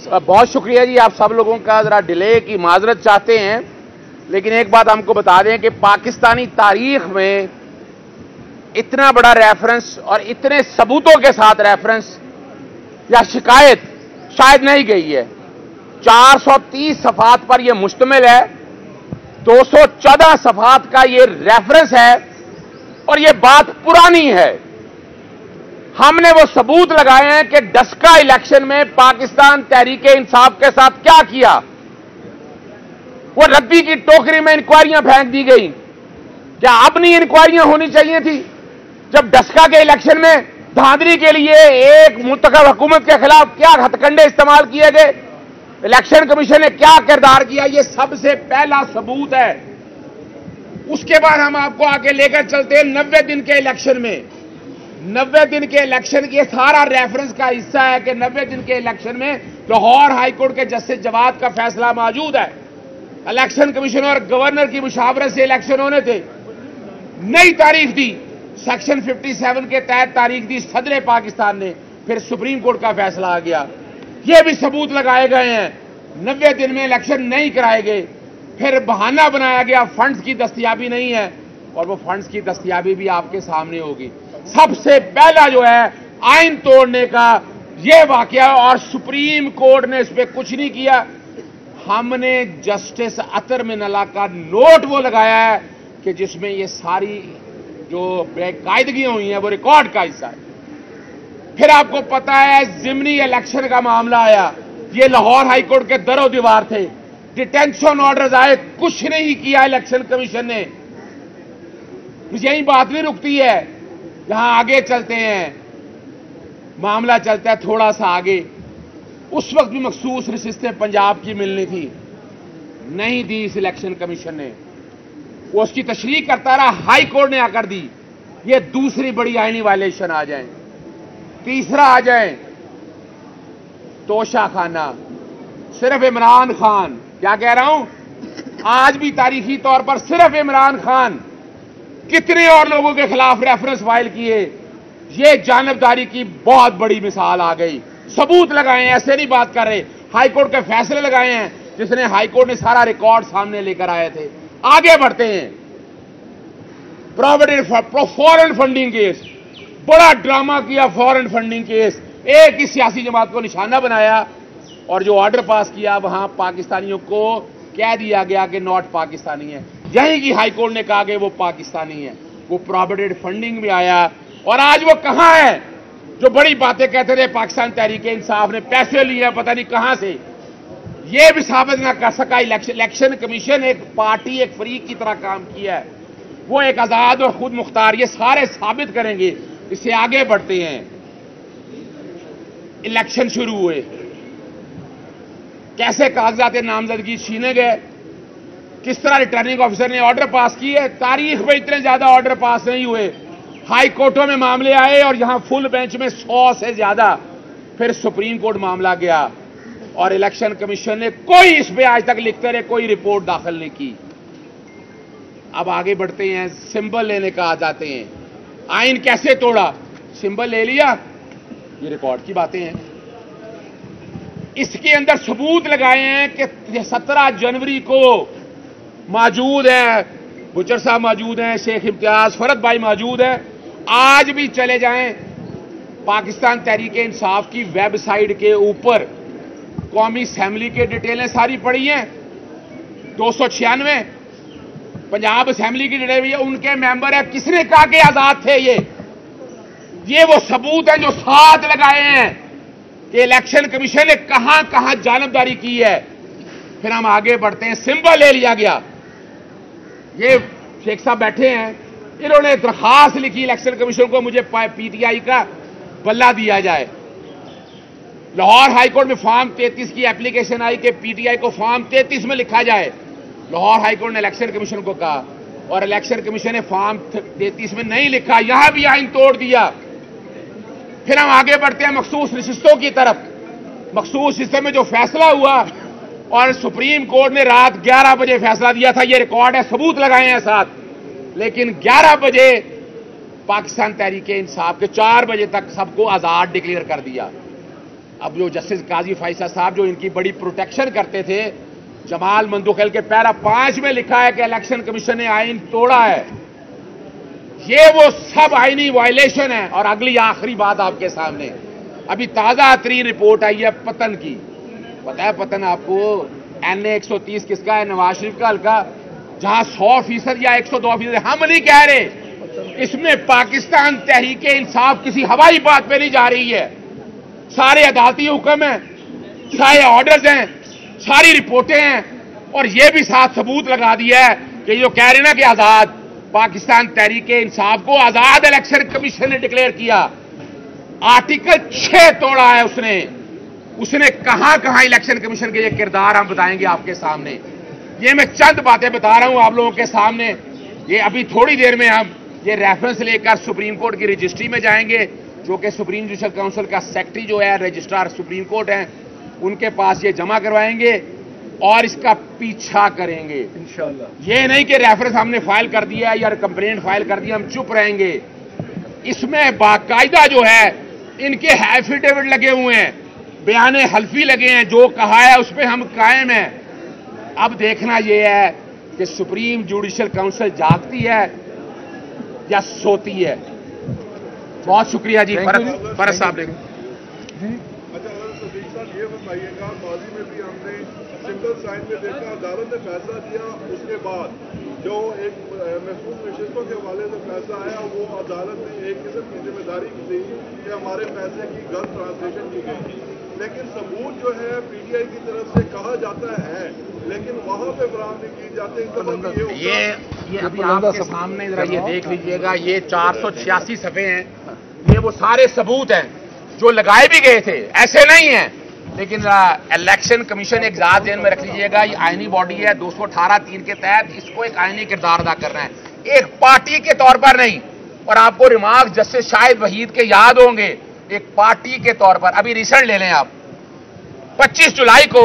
बहुत शुक्रिया जी, आप सब लोगों का। ज़रा डिले की माजरत चाहते हैं, लेकिन एक बात हमको बता दें कि पाकिस्तानी तारीख में इतना बड़ा रेफरेंस और इतने सबूतों के साथ रेफरेंस या शिकायत शायद नहीं गई है। 430 सफ़ात पर यह मुश्तमिल है, 214 सफ़ात का ये रेफरेंस है और ये बात पुरानी है। हमने वो सबूत लगाए हैं कि डस्का इलेक्शन में पाकिस्तान तहरीके इंसाफ के साथ क्या किया। वो रद्दी की टोकरी में इंक्वायरियां फेंक दी गई। क्या अपनी इंक्वायरियां होनी चाहिए थी? जब डस्का के इलेक्शन में धांधली के लिए एक मुंतखब हुकूमत के खिलाफ क्या हथकंडे इस्तेमाल किए गए, इलेक्शन कमीशन ने क्या किरदार किया, ये सबसे पहला सबूत है। उसके बाद हम आपको आगे लेकर चलते हैं 90 दिन के इलेक्शन में। 90 दिन के इलेक्शन के सारा रेफरेंस का हिस्सा है कि 90 दिन के इलेक्शन में लाहौर हाईकोर्ट के जस्टिस जवाद का फैसला मौजूद है। इलेक्शन कमीशन और गवर्नर की मुशावरत से इलेक्शन होने थे। नई तारीख दी, सेक्शन 57 के तहत तारीख दी सदर पाकिस्तान ने, फिर सुप्रीम कोर्ट का फैसला आ गया। ये भी सबूत लगाए गए हैं, 90 दिन में इलेक्शन नहीं कराए गए। फिर बहाना बनाया गया फंड्स की दस्तयाबी नहीं है, और वो फंड्स की दस्तयाबी भी आपके सामने होगी। सबसे पहला जो है आइन तोड़ने का ये वाकया, और सुप्रीम कोर्ट ने इस पर कुछ नहीं किया। हमने जस्टिस अतर मिनल्ला का नोट वो लगाया है कि जिसमें ये सारी जो बेकायदगियां हुई हैं वो रिकॉर्ड का हिस्सा है। फिर आपको पता है जिमनी इलेक्शन का मामला आया, ये लाहौर हाईकोर्ट के दरो दीवार थे, डिटेंशन ऑर्डर्स आए, कुछ नहीं किया इलेक्शन कमीशन ने। यही बात नहीं रुकती है, यहां आगे चलते हैं, मामला चलता है थोड़ा सा आगे। उस वक्त भी मखसूस नशिस्तें पंजाब की मिलनी थी, नहीं दी इस इलेक्शन कमीशन ने। वो उसकी तशरीह करता रहा, हाई कोर्ट ने आकर दी। ये दूसरी बड़ी आईनी वायलेशन आ जाए। तीसरा आ जाए तोशा खाना, सिर्फ इमरान खान, क्या कह रहा हूं, आज भी तारीखी तौर पर सिर्फ इमरान खान, कितने और लोगों के खिलाफ रेफरेंस फाइल किए। ये जानबदारी की बहुत बड़ी मिसाल आ गई। सबूत लगाए हैं, ऐसे नहीं बात कर रहे। हाईकोर्ट के फैसले लगाए हैं, जिसने हाईकोर्ट ने सारा रिकॉर्ड सामने लेकर आए थे। आगे बढ़ते हैं, प्रोविडेंट फॉरेन फंडिंग केस, बड़ा ड्रामा किया फॉरेन फंडिंग केस। एक ही सियासी जमात को निशाना बनाया और जो ऑर्डर पास किया वहां पाकिस्तानियों को कह दिया गया कि नॉट पाकिस्तानी है। यही की हाईकोर्ट ने कहा कि वो पाकिस्तानी है। वो प्रोविडेंट फंडिंग में आया, और आज वो कहां है जो बड़ी बातें कहते थे पाकिस्तान तहरीके इंसाफ ने पैसे लिए पता नहीं कहां से। ये भी साबित ना कर सका इलेक्शन कमीशन एक पार्टी, एक फरीक की तरह काम किया है। वो एक आजाद और खुद मुख्तार, ये सारे साबित करेंगे। इससे आगे बढ़ते हैं, इलेक्शन शुरू हुए, कैसे कागजात नामजदगी छीने गए, किस तरह रिटर्निंग ऑफिसर ने ऑर्डर पास किए। तारीख में इतने ज्यादा ऑर्डर पास नहीं हुए। हाई कोर्टों में मामले आए और यहां फुल बेंच में 100 से ज्यादा। फिर सुप्रीम कोर्ट मामला गया और इलेक्शन कमीशन ने कोई इस पे आज तक लिखते रहे, कोई रिपोर्ट दाखिल नहीं की। अब आगे बढ़ते हैं, सिंबल लेने का आ जाते हैं। आइन कैसे तोड़ा, सिंबल ले लिया, ये रिकॉर्ड की बातें हैं। इसके अंदर सबूत लगाए हैं कि 17 जनवरी को मौजूद है, बुचर साहब मौजूद हैं, शेख इम्तियाज, फरद भाई मौजूद है। आज भी चले जाएं पाकिस्तान तहरीके इंसाफ की वेबसाइट के ऊपर, कौमी असेंबली की डिटेलें सारी पड़ी हैं। 296 पंजाब असेंबली की डिटेल भी है, उनके मेंबर है। किसने कहा कि आजाद थे? ये वो सबूत है जो साथ लगाए हैं कि इलेक्शन कमीशन ने कहां कहां जानबदारी की है। फिर हम आगे बढ़ते हैं, सिंबल ले लिया गया। ये शेख साहब बैठे हैं, इन्होंने दरखास्त लिखी इलेक्शन कमीशन को, मुझे पीटीआई का बल्ला दिया जाए। लाहौर हाईकोर्ट में फॉर्म 33 की एप्लीकेशन आई कि पीटीआई को फॉर्म 33 में लिखा जाए। लाहौर हाईकोर्ट ने इलेक्शन कमीशन को कहा और इलेक्शन कमीशन ने फॉर्म 33 में नहीं लिखा, यहां भी आइन तोड़ दिया। फिर हम आगे बढ़ते हैं मखसूस नशिस्तों की तरफ। मखसूस नशिस्तों में जो फैसला हुआ, और सुप्रीम कोर्ट ने रात 11 बजे फैसला दिया था, ये रिकॉर्ड है, सबूत लगाए हैं साथ। लेकिन 11 बजे पाकिस्तान तहरीके इंसाफ के 4 बजे तक सबको आजाद डिक्लेयर कर दिया। अब जो जस्टिस काजी फैसला साहब जो इनकी बड़ी प्रोटेक्शन करते थे, जमाल मंदुखेल के पैरा 5 में लिखा है कि इलेक्शन कमीशन ने आइन तोड़ा है। ये वो सब आईनी वायलेशन है। और अगली आखिरी बात आपके सामने, अभी ताजा तरीन रिपोर्ट आई है पतन की। पता है पतन आपको NA 130 किसका है? नवाज शरीफ का हल्का, जहां 100% या 102%। हम नहीं कह रहे, इसमें पाकिस्तान तहरीक इंसाफ किसी हवाई बात पे नहीं जा रही है। सारे अदालती हुक्म हैं, सारे ऑर्डर्स हैं, सारी रिपोर्टें हैं, और यह भी साथ सबूत लगा दिया है कि जो कह रहे ना कि आजाद, पाकिस्तान तहरीक इंसाफ को आजाद इलेक्शन कमीशन ने डिक्लेयर किया। आर्टिकल 6 तोड़ा है उसने कहां कहां इलेक्शन कमीशन के ये किरदार हम बताएंगे आपके सामने। ये मैं चंद बातें बता रहा हूं आप लोगों के सामने। ये अभी थोड़ी देर में हम ये रेफरेंस लेकर सुप्रीम कोर्ट की रजिस्ट्री में जाएंगे, जो कि सुप्रीम जुडिशल काउंसिल का सेक्रेटरी जो है, रजिस्ट्रार सुप्रीम कोर्ट हैं, उनके पास ये जमा करवाएंगे और इसका पीछा करेंगे इंशाअल्लाह। ये नहीं कि रेफरेंस हमने फाइल कर दिया या कंप्लेंट फाइल कर दिया हम चुप रहेंगे। इसमें बाकायदा जो है इनके एफिडेविट लगे हुए हैं, बयाने हल्फी लगे हैं, जो कहा है उस पर हम कायम हैं। अब देखना यह है कि सुप्रीम जुडिशल काउंसिल जागती है या सोती है। बहुत शुक्रिया जी। फरज साहब ने अच्छा सदीक साहब ये बताइएगा, माजी में भी हमने सिंगल साइन में देखा, अदालत ने फैसला दिया, उसके बाद जो एक महफूज नशिस्तों के हवाले से फैसला आया, वो अदालत ने एक किस्म की जिम्मेदारी दी कि हमारे फैसले की गलत ट्रांसलेशन की गई। लेकिन सबूत जो है PTI की तरफ से कहा जाता है, लेकिन वहां पे बरामद नहीं की जाते। ये अभी आपके सामने जरा ये देख लीजिएगा, ये 486 सफ़े हैं। ये वो सारे सबूत हैं जो लगाए भी गए थे, ऐसे नहीं है। लेकिन इलेक्शन कमीशन एक ज़ात ज़हन में रख लीजिएगा, ये आईनी बॉडी है, 218(3) के तहत इसको एक आईनी किरदार अदा करना है, एक पार्टी के तौर पर नहीं। और आपको रिमार्क जस्टिस शाहिद वहीद के याद होंगे, एक पार्टी के तौर पर। अभी रिसेंट ले लें आप, 25 जुलाई को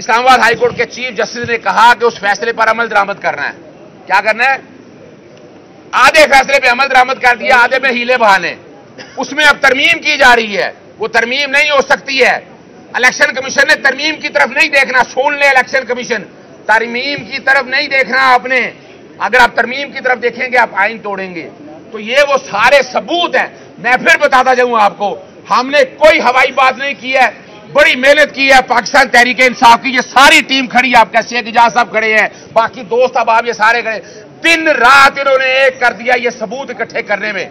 इस्लामाबाद हाईकोर्ट के चीफ जस्टिस ने कहा कि उस फैसले पर अमल दरामद करना है। क्या करना है? आधे फैसले पे अमल दरामद कर दिया, आधे में हीले बहाने। उसमें अब तरमीम की जा रही है, वो तरमीम नहीं हो सकती है। इलेक्शन कमीशन ने तरमीम की तरफ नहीं देखना। सुन ले इलेक्शन कमीशन, तरमीम की तरफ नहीं देखना आपने। अगर आप तरमीम की तरफ देखेंगे आप आइन तोड़ेंगे। तो ये वो सारे सबूत हैं। मैं फिर बताता जाऊं आपको, हमने कोई हवाई बात नहीं की है, बड़ी मेहनत की है पाकिस्तान तहरीक इंसाफ की। ये सारी टीम खड़ी है, आपका शेख इजाज साहब खड़े हैं, बाकी दोस्त अब ये सारे खड़े। दिन रात इन्होंने एक कर दिया ये सबूत इकट्ठे करने में,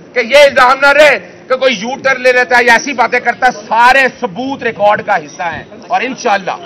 कि ये इल्जाम ना रहे कि कोई यू टर्न ले लेता है या ऐसी बातें करता है। सारे सबूत रिकॉर्ड का हिस्सा हैं और इंशाअल्लाह